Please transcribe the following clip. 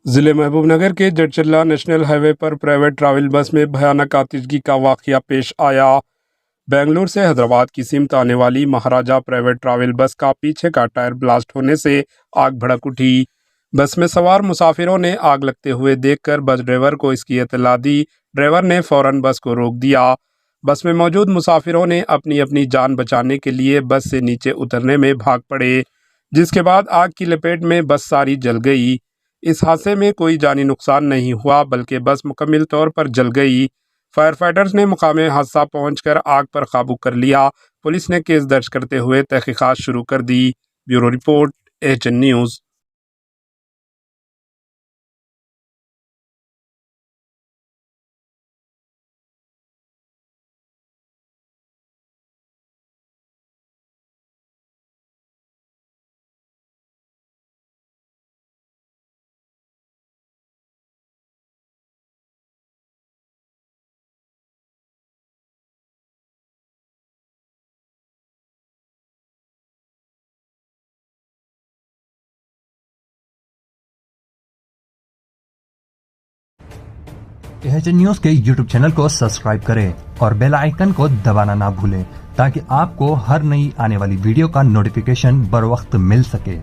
जिले महबूबनगर के जडचल्ला national highway पर प्राइवेट ट्रैवल बस में भयानक आतिशगी का वाकया पेश आया। बेंगलुरु से हैदराबाद की सिमत आने वाली महाराजा प्राइवेट ट्रैवल बस का पीछे का टायर ब्लास्ट होने से आग भड़क उठी। बस में सवार मुसाफिरों ने आग लगते हुए देखकर बस ड्राइवर को इसकी इत्तला दी। ड्राइवर ने फौरन बस को रोक दिया। बस में मौजूद मुसाफिरों ने अपनी अपनी जान बचाने के लिए बस से नीचे उतरने में भाग पड़े, जिसके बाद आग की लपेट में बस सारी जल गई। इस हादसे में कोई जानी नुकसान नहीं हुआ, बल्कि बस मुकम्मल तौर पर जल गई। फायर फाइटर्स ने मुकामे हादसा पहुंचकर आग पर काबू कर लिया। पुलिस ने केस दर्ज करते हुए तहकीकात शुरू कर दी। Bureau report, HN news. HN news के यूट्यूब चैनल को सब्सक्राइब करें और बेल आइकन को दबाना ना भूलें ताकि आपको हर नई आने वाली वीडियो का नोटिफिकेशन बर वक्त मिल सके।